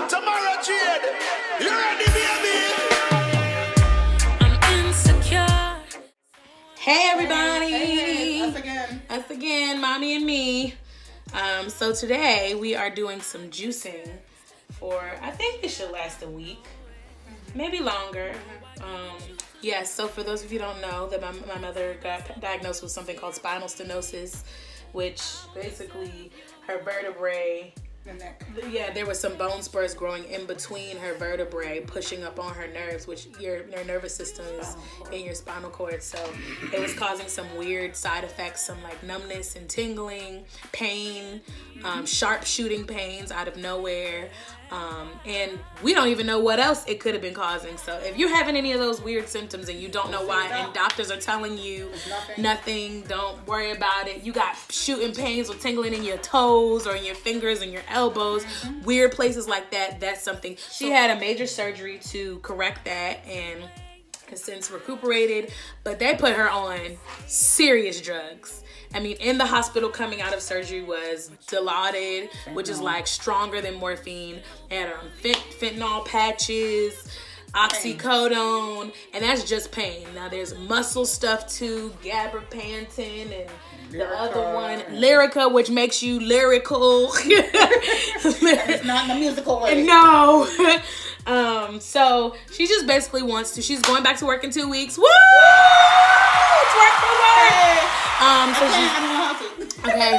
Tamara Jade, you ready, baby? I'm insecure. Hey everybody! Hey, us again, mommy and me. So today we are doing some juicing for, I think this should last a week, maybe longer. Yes, so for those of you who don't know, that my mother got diagnosed with something called spinal stenosis, which basically her vertebrae, the neck. yeah, there was some bone spurs growing in between her vertebrae, pushing up on her nerves, which your nervous system is in your spinal cord. So it was causing some weird side effects, some like numbness and tingling, pain, sharp shooting pains out of nowhere. And we don't even know what else it could have been causing. So if you're having any of those weird symptoms and you don't know why, and doctors are telling you nothing, don't worry about it. You got shooting pains or tingling in your toes or in your fingers and your elbows, weird places like that, that's something. She had a major surgery to correct that and has since recuperated, but they put her on serious drugs. I mean, in the hospital coming out of surgery was Dilaudid, which is like stronger than morphine, and fentanyl patches, oxycodone, and that's just pain. Now there's muscle stuff too, gabapentin, and the other one, Lyrica, which makes you lyrical. It's not in a musical way. No. So she just basically wants to, she's going back to work in 2 weeks. Woo! It's work for work.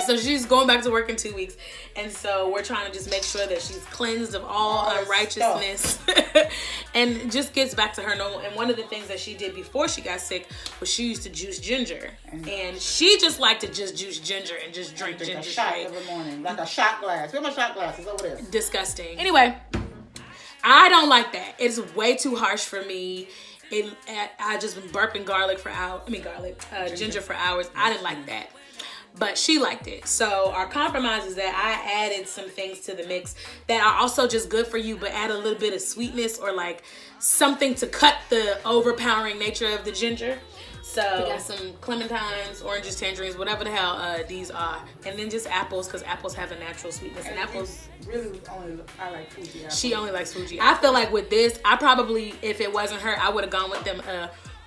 So she's going back to work in 2 weeks. And so we're trying to just make sure that she's cleansed of all unrighteousness and just gets back to her normal. And one of the things that she did before she got sick was she used to juice ginger. And she just liked to just juice ginger and just drink ginger a shot straight. every morning, like a shot glass. Where my shot glasses over there? Disgusting. Anyway, I don't like that. It's way too harsh for me. I just been burping garlic for hours. Ginger for hours. I didn't like that. But she liked it. So our compromise is that I added some things to the mix that are also just good for you, but add a little bit of sweetness or like something to cut the overpowering nature of the ginger. So we got some clementines, oranges, tangerines, whatever the hell these are. And then just apples, because apples have a natural sweetness. And apples... Really I like Fuji apples. She only likes Fuji. I feel like with this, I probably, if it wasn't her, I would have gone with them.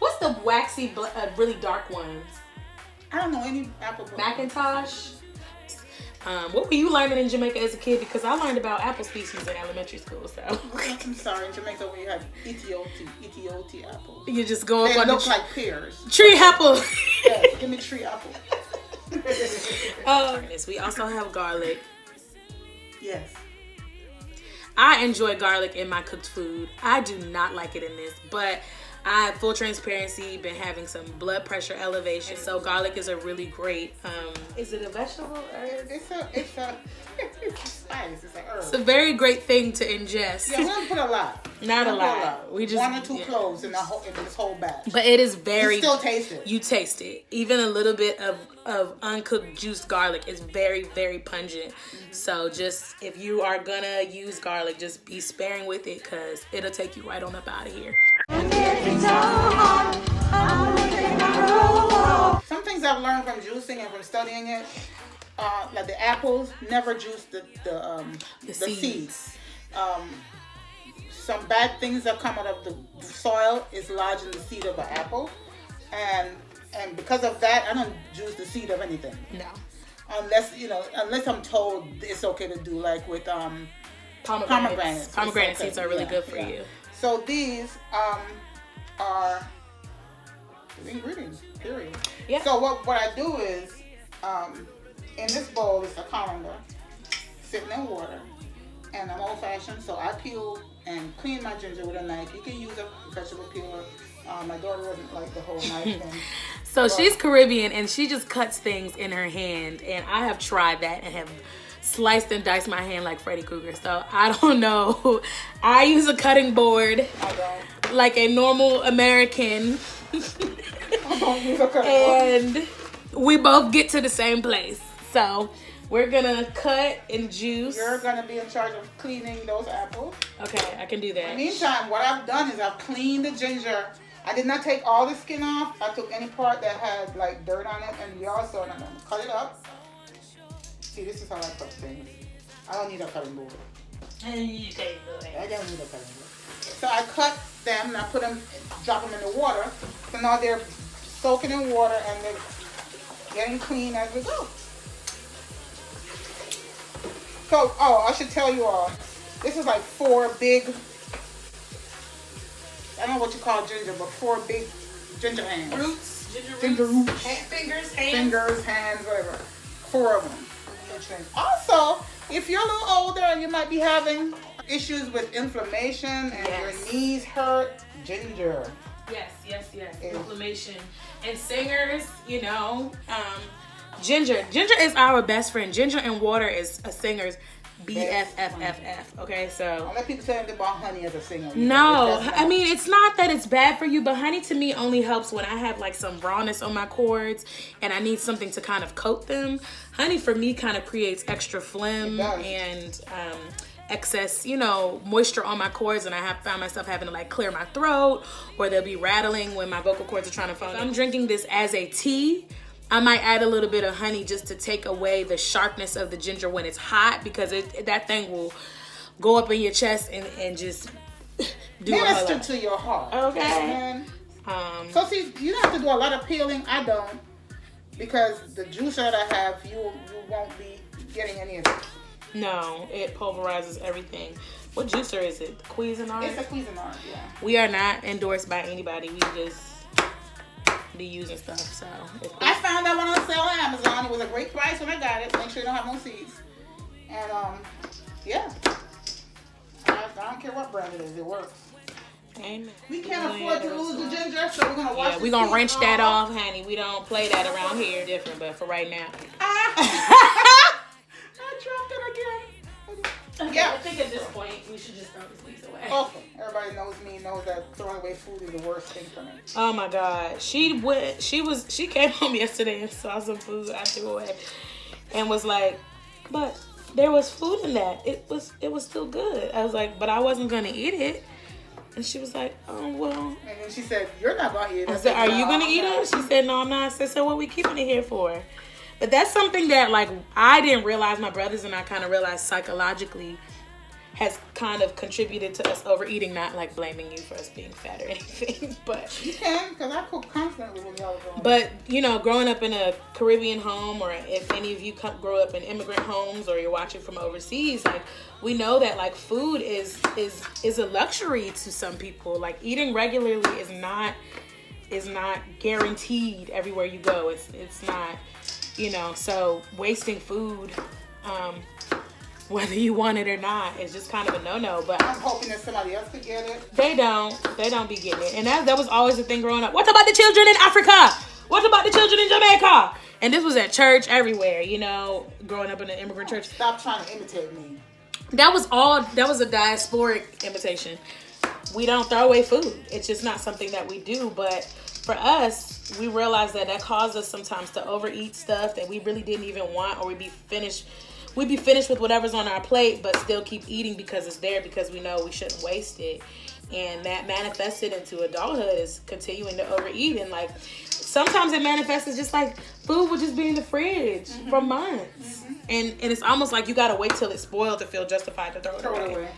What's the waxy, really dark ones? I don't know any apple. Macintosh. What were you learning in Jamaica as a kid? Because I learned about apple species in elementary school. So I'm sorry, in Jamaica we have Ethiote apples. You just go up they on look like pears. Tree apple. Yes, give me tree apple. We also have garlic. Yes. I enjoy garlic in my cooked food. I do not like it in this, but I, full transparency, been having some blood pressure elevation. So garlic is a really great, is it a vegetable? It's a spice. It's an herb. It's a very great thing to ingest. Yeah, we don't put a lot. Not a lot. We just 1 or 2 cloves in this whole batch. But it is very. You still taste it. You taste it. Even a little bit of uncooked juiced garlic is very, very pungent. So just if you are gonna use garlic, just be sparing with it, because it'll take you right on up out of here. Some things I've learned from juicing and from studying it, like the apples, never juice the seeds. Some bad things that come out of the soil is lodged in the seed of an apple, and because of that, I don't juice the seed of anything. No. Unless I'm told it's okay to do, like with pomegranates. Pomegranate seeds are really good for you. So these are the ingredients, period. Yeah. So what I do is, in this bowl is a colander sitting in water, and I'm old fashioned, so I peel and clean my ginger with a knife. You can use a vegetable peeler. My daughter doesn't like the whole knife thing. So she's Caribbean and she just cuts things in her hand, and I have tried that and have sliced and diced my hand like Freddy Krueger. So I don't know. I use a cutting board like a normal American. I don't use a cutting board. And we both get to the same place. So we're gonna cut and juice. You're gonna be in charge of cleaning those apples. Okay, I can do that. In the meantime, what I've done is I've cleaned the ginger. I did not take all the skin off. I took any part that had like dirt on it, and we also, I'm gonna cut it up. See, this is how I cut things. I don't need a cutting board. And you take the I don't need a cutting board. So I cut them and I put them, drop them in the water. So now they're soaking in water and they're getting clean as we go. So, I should tell you all, this is like 4 big, I don't know what you call ginger, but 4 big ginger hands. Roots, Ginger roots. Fingers, hands, whatever. 4 of them. Also, if you're a little older, you might be having issues with inflammation and your knees hurt. Ginger. Yes. Inflammation. And singers, ginger. Ginger is our best friend. Ginger and water is a singer's BFFFF. Okay, so. I'll let people say about honey as a singer. No, I mean, it's not that it's bad for you, but honey to me only helps when I have like some rawness on my cords and I need something to kind of coat them. Honey for me kind of creates extra phlegm and excess, moisture on my cords, and I have found myself having to like clear my throat, or they'll be rattling when my vocal cords are trying to phone. I'm drinking this as a tea. I might add a little bit of honey just to take away the sharpness of the ginger when it's hot, because that thing will go up in your chest and just do minister to your heart. Okay. So see, you don't have to do a lot of peeling. I don't, because the juicer that I have, you won't be getting any of it. No, it pulverizes everything. What juicer is it? The Cuisinart? It's a Cuisinart, yeah. We are not endorsed by anybody. We just be using stuff. So I found that one on sale on Amazon. It was a great price when I got it. Make sure you don't have no seeds. And yeah, I don't care what brand it is. It works. Amen. We can't afford to lose the ginger, so we're gonna wash. Yeah, we're gonna wrench that off, honey. We don't play that around here. Different, but for right now. I dropped it again. Okay, Yeah. I think at this point we should just throw these away. Okay. Everybody knows me, knows that throwing away food is the worst thing for me. Oh my God. She came home yesterday and saw some food I threw away and was like, but there was food in that. It was still good. I was like, but I wasn't gonna eat it. And she was like, oh well. And then she said, you're not gonna eat it. I said, are you gonna eat it? She said, no, I'm not. I said, so what we keeping it here for? But that's something that like I didn't realize, my brothers and I kind of realized psychologically has kind of contributed to us overeating. Not like blaming you for us being fat or anything, but you can, because I cook constantly when y'all growing up. But growing up in a Caribbean home, or if any of you grow up in immigrant homes, or you're watching from overseas, like we know that like food is a luxury to some people. Like eating regularly is not guaranteed everywhere you go. It's not. So wasting food, whether you want it or not, is just kind of a no-no. But I'm hoping that somebody else could get it. They don't be getting it. And that was always the thing growing up. What about the children in Africa? What about the children in Jamaica? And this was at church everywhere, growing up in an immigrant church. Stop trying to imitate me. That was a diasporic imitation. We don't throw away food. It's just not something that we do. But for us, we realize that caused us sometimes to overeat stuff that we really didn't even want, or we'd be finished with whatever's on our plate, but still keep eating because it's there, because we know we shouldn't waste it. And that manifested into adulthood is continuing to overeat. And like sometimes it manifests as just like food will just be in the fridge for months. And it's almost like you gotta wait till it's spoiled to feel justified to throw it away.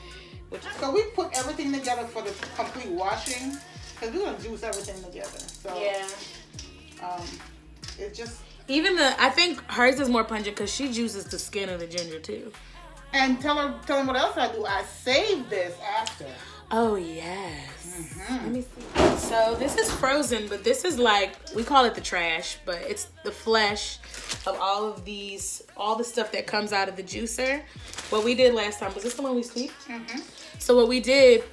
So we put everything together for the complete washing, because we're gonna juice everything together. So yeah. It just I think hers is more pungent because she juices the skin of the ginger too. And tell them what else I do. I save this after. Oh yes. Let me see. So this is frozen, but this is like, we call it the trash, but it's the flesh of all the stuff that comes out of the juicer. What we did last time, was this the one we steeped? So what we did,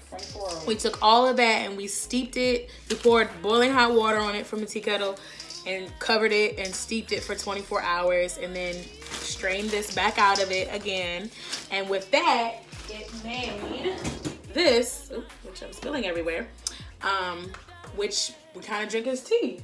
we took all of that and we steeped it. We poured boiling hot water on it from a tea kettle and covered it and steeped it for 24 hours, and then strained this back out of it again. And with that, it made this, which I'm spilling everywhere, which we kind of drink as tea.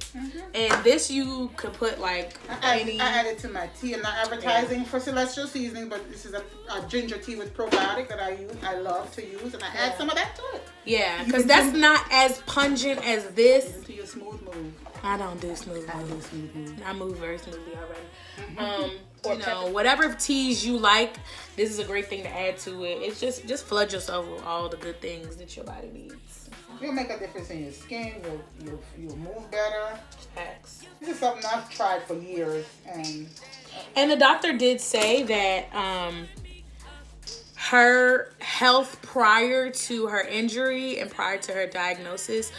And this you could put like I added to my tea. I'm not advertising for Celestial Seasoning, but this is a ginger tea with probiotic that I love to use, and I add some of that to it. Yeah, because that's not as pungent as this. To your smooth move. I don't do smooth I moves. do smooth move. I move very smoothly already. You know, whatever teas you like, this is a great thing to add to it. It's just flood yourself with all the good things that your body needs. It'll make a difference in your skin. You'll move better. Facts. This is something I've tried for years, and the doctor did say that her health prior to her injury and prior to her diagnosis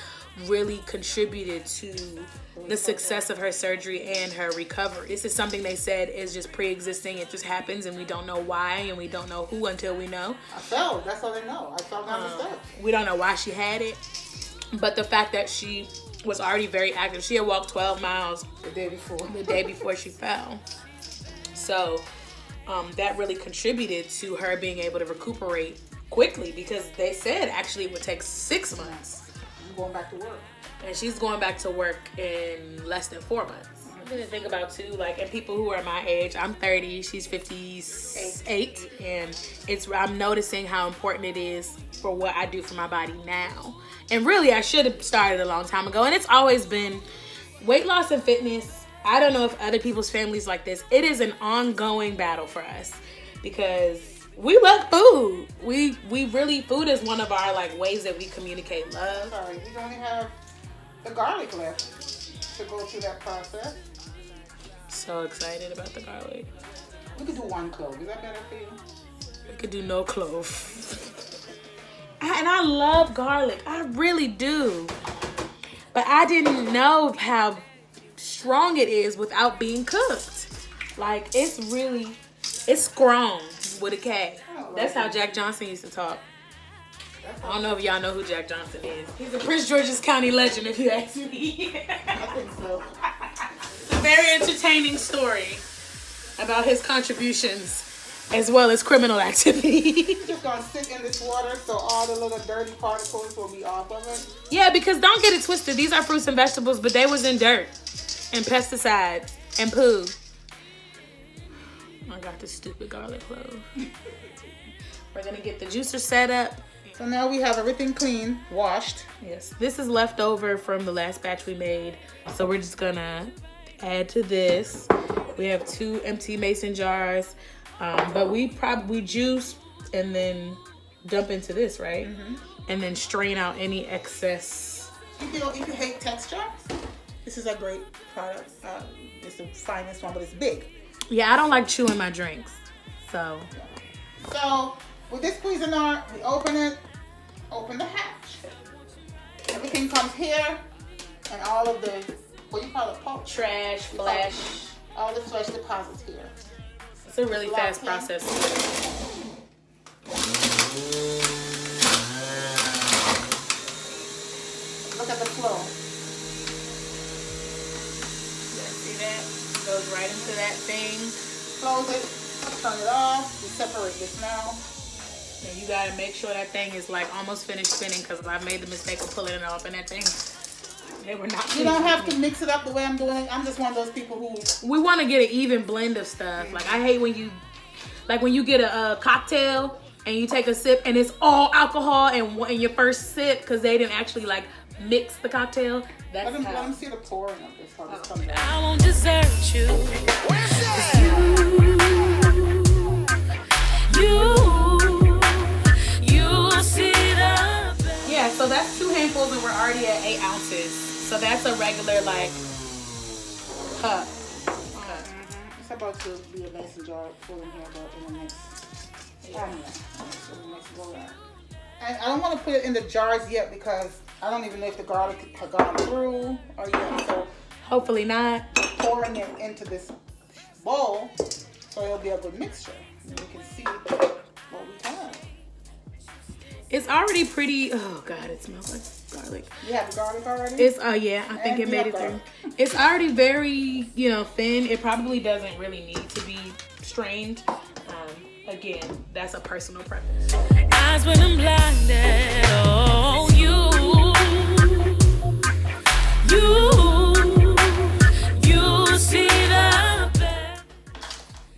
really contributed to the success of her surgery and her recovery. This is something they said is just pre-existing. It just happens and we don't know why and we don't know who until we know. I fell. That's all they know. I fell down the steps. We don't know why she had it. But the fact that she was already very active. She had walked 12 miles The day before she fell. So that really contributed to her being able to recuperate quickly because they said actually it would take 6 months. I'm going back to work. And she's going back to work in less than 4 months. Something to think about too, like, and people who are my age, I'm 30, she's 58, and I'm noticing how important it is for what I do for my body now. And really, I should have started a long time ago. And it's always been weight loss and fitness. I don't know if other people's families like this. It is an ongoing battle for us because we love food. We really, food is one of our like ways that we communicate love. Sorry, we only have the garlic left to go through that process. So excited about the garlic. We could do 1 clove. Is that better for you? We could do no clove. And I love garlic. I really do. But I didn't know how strong it is without being cooked. Like, it's strong with a K. That's how Jack Johnson used to talk. I don't know if y'all know who Jack Johnson is. He's a Prince George's County legend, if you ask me. I think so. It's a very entertaining story about his contributions as well as criminal activity. You're just gonna sit in this water so all the little dirty particles will be off of it? Yeah, because don't get it twisted. These are fruits and vegetables, but they was in dirt and pesticides and poo. I got this stupid garlic clove. We're gonna get the juicer set up. So now we have everything clean, washed. Yes, this is left over from the last batch we made. So we're just gonna add to this. We have 2 empty mason jars, but we juice and then dump into this, right? Mm-hmm. And then strain out any excess. If you hate texture, this is a great product. It's the finest one, but it's big. Yeah, I don't like chewing my drinks, so. So with this Cuisinart, we open the hatch. Everything comes here, and all of the, what do you call it, pulp? Trash, flesh. All the flesh deposits here. It's a really fast process. Look at the flow. Yeah, see that? Goes right into that thing. Close it, turn it off. We separate this now. And you gotta make sure that thing is like almost finished spinning because I made the mistake of pulling it off and that thing, they were not. You don't have to mix it up the way I'm doing it. I'm just one of those people who. We want to get an even blend of stuff. Mm-hmm. Like I hate when you get a cocktail and you take a sip and it's all alcohol in your first sip because they didn't actually like mix the cocktail. Let them see the pouring of this. How this comes out. I won't desert you. You see the. Yeah, so that's 2 handfuls and we're already at 8 ounces. So that's a regular like cup. It's about to be a mason jar full in here, but in the next. So the next go around. And I don't want to put it in the jars yet because I don't even know if the garlic has gone through or yet. So hopefully not. Pouring it into this bowl so it'll be a good mixture. And you can see what we have. It's already pretty. Oh God, it smells like garlic. You have the garlic already? It's yeah, I think it made it through. It's already very thin. It probably doesn't really need to be strained. Again, that's a personal preference. Eyes when I'm blinded, oh you see the best.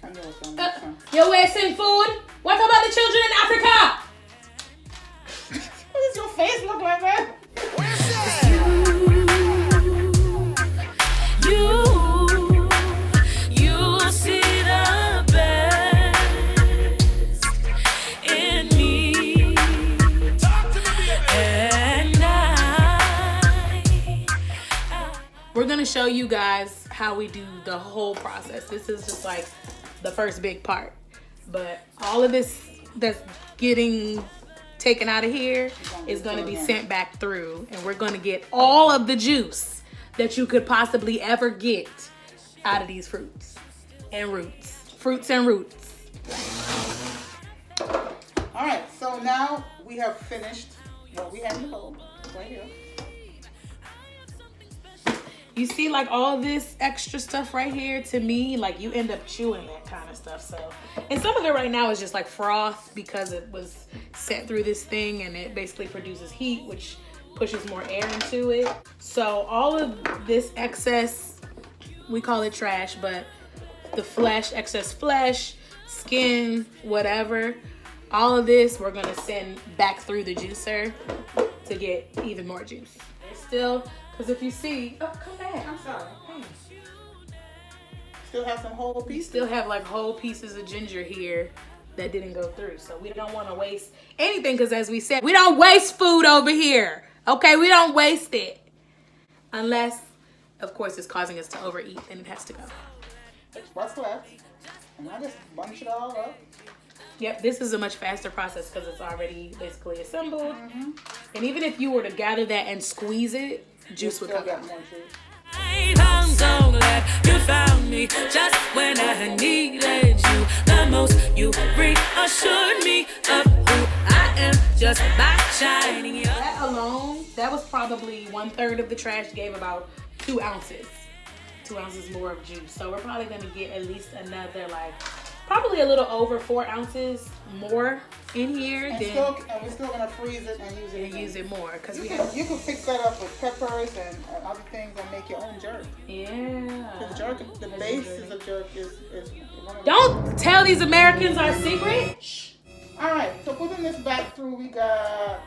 I know it's gonna make sense. You're wasting food. What about the children in Africa? What is your face to show you guys how we do the whole process. This is just like the first big part. But all of this that's getting taken out of here is going to be sent back through. And we're going to get all of the juice that you could possibly ever get out of these fruits and roots. Fruits and roots. All right, so now we have finished what we had in the bowl right here. You see like all this extra stuff right here, to me, like you end up chewing that kind of stuff. So, and some of it right now is just like froth because it was sent through this thing and it basically produces heat, which pushes more air into it. So all of this excess, we call it trash, but the flesh, excess flesh, skin, whatever, all of this we're gonna send back through the juicer to get even more juice. Still, because if you see, oh, come back. I'm sorry. Still have some whole You pieces. still have like whole pieces of ginger here that didn't go through. So we don't want to waste anything because as we said, we don't waste food over here. Okay, we don't waste it. Unless, of course, it's causing us to overeat, then it has to go. It's what's left. And I just bunch it all up. Yep, this is a much faster process because it's already basically assembled. And even if you were to gather that and squeeze it, juice would Still come got out. more juice. I'm so glad you found me just when I needed you the most. You reassured me of who I am just by shining your That alone, that was probably 1/3 of the trash, gave about 2 ounces. 2 ounces more of juice. So we're probably gonna get at least another like, probably a little over 4 ounces more in here. And, Then we're still gonna freeze it and use it. and again. use it more because You we can, have, you can fix that up with peppers and other things and make your own jerk. yeah. The jerk, the basis of jerk is one of the. Don't tell these Americans our secret. Shh. All right, so putting this back through, we got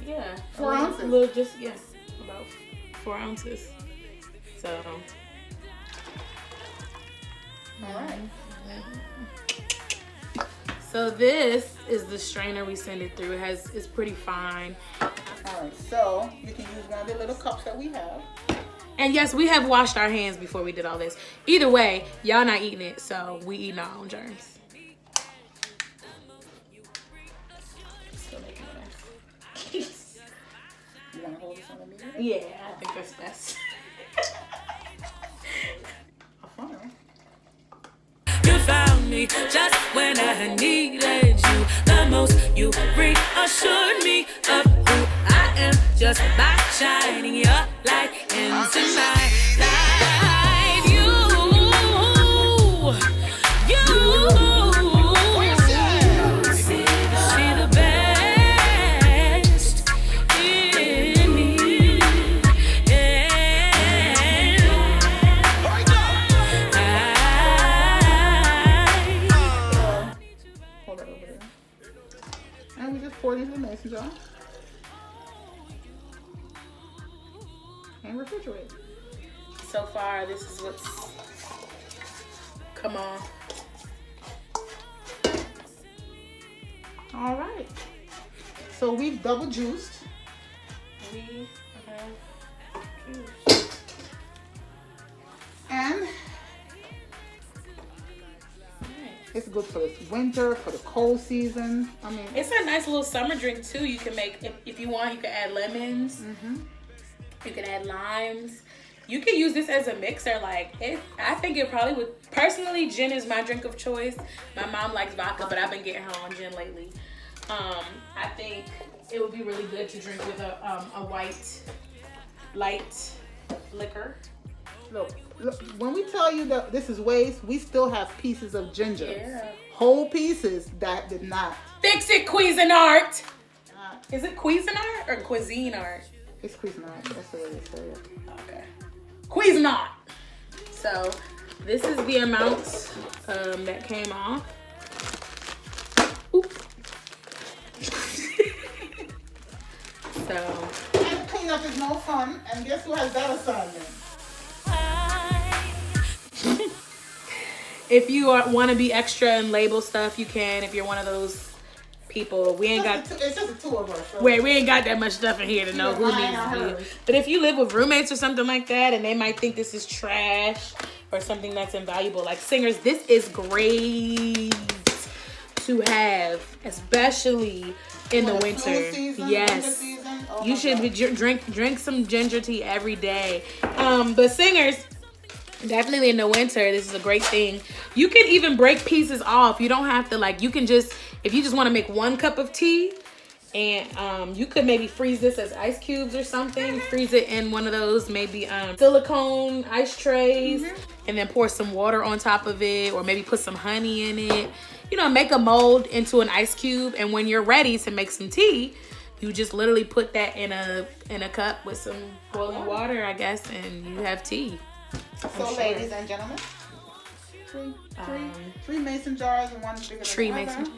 Yeah. 4 ounces. A little, just, yes, about 4 ounces. So. all right. So this is the strainer we send it through. It's pretty fine. All right, so you can use one of the little cups that we have. And yes, we have washed our hands before we did all this. Either way, y'all not eating it, so we eating our own germs. Still making a mess. You want to hold this on the meter? Yeah, I think that's best. Fine. You found me just when I needed you the most. You reassured me of who I am just by shining your light into my life. You see the best in me. Hold that over there. And we just pour these in the mason jar. And refrigerate. So far, this is what's come on. All right. So we've double juiced. We have And it's good for this winter, for the cold season. I mean, It's a nice little summer drink too. You can make, if you want, you can add lemons. You can add limes. You can use this as a mixer. Like it, I think it probably would. Personally, gin is my drink of choice. My mom likes vodka, but I've been getting her on gin lately. I think it would be really good to drink with a white, light liquor. look, when we tell you that this is waste, we still have pieces of ginger. Yeah. Whole pieces that did not. Fix it, Cuisinart. Is it Cuisinart or Cuisinart? It's Cuisinart. That's the way they say it. Okay. Cuisinart. So this is the amount that came off. Oop. So And cleanup is no fun. And guess who has that assignment? if you want to be extra and label stuff, you can. If you're one of those people. We ain't got. It's just the two of us. So. Wait, we ain't got that much stuff in here to know who needs to be. But if you live with roommates or something like that, and they might think this is trash or something that's invaluable, like singers, this is great to have, especially in the winter. Yes, you should be, drink some ginger tea every day. But singers, definitely in the winter, this is a great thing. You can even break pieces off. You don't have to, like, you can just, if you just want to make 1 cup of tea, and you could maybe freeze this as ice cubes or something. Freeze it in one of those maybe silicone ice trays, and then pour some water on top of it, or maybe put some honey in it. You know, make a mold into an ice cube, and when you're ready to make some tea, you just literally put that in a cup with some boiling water, I guess, and you have tea. So, ladies and gentlemen, three mason jars and 1 bigger than the other.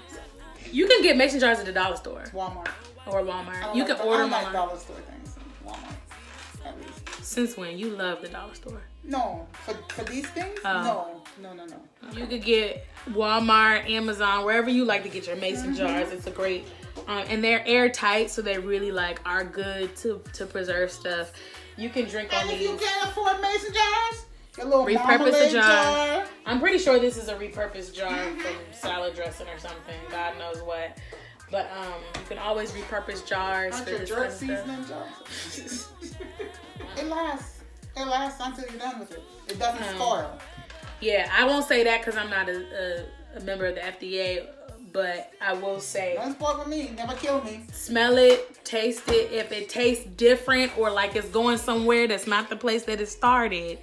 You can get mason jars at the dollar store. Walmart. You can order them like dollar store things. Walmart, at least. Since when? You love the dollar store. No, for these things? No. You could get Walmart, Amazon, wherever you like to get your mason jars. It's a great, and they're airtight, so they really like are good to preserve stuff. You can drink on these. And if you can't afford mason jars, your little repurpose a jar. I'm pretty sure this is a repurposed jar from salad dressing or something. God knows what. But you can always repurpose jars. Aren't your jerk seasoning jars? It lasts. It lasts until you're done with it. It doesn't spoil. Yeah, I won't say that because I'm not a member of the FDA, but I will say, don't spoil with me. Never kill me. Smell it, taste it. If it tastes different or like it's going somewhere that's not the place that it started,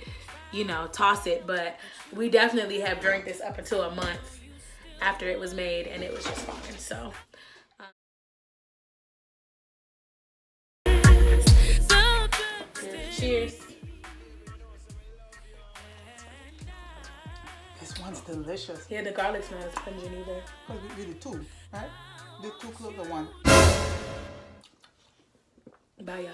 you know, toss it. But we definitely have drank this up until a month after it was made, and it was just fine. So. Cheers. This one's delicious. Yeah, the garlic smells pungent either. Because we did 2, right? Did 2 cloves or 1? Bye, y'all.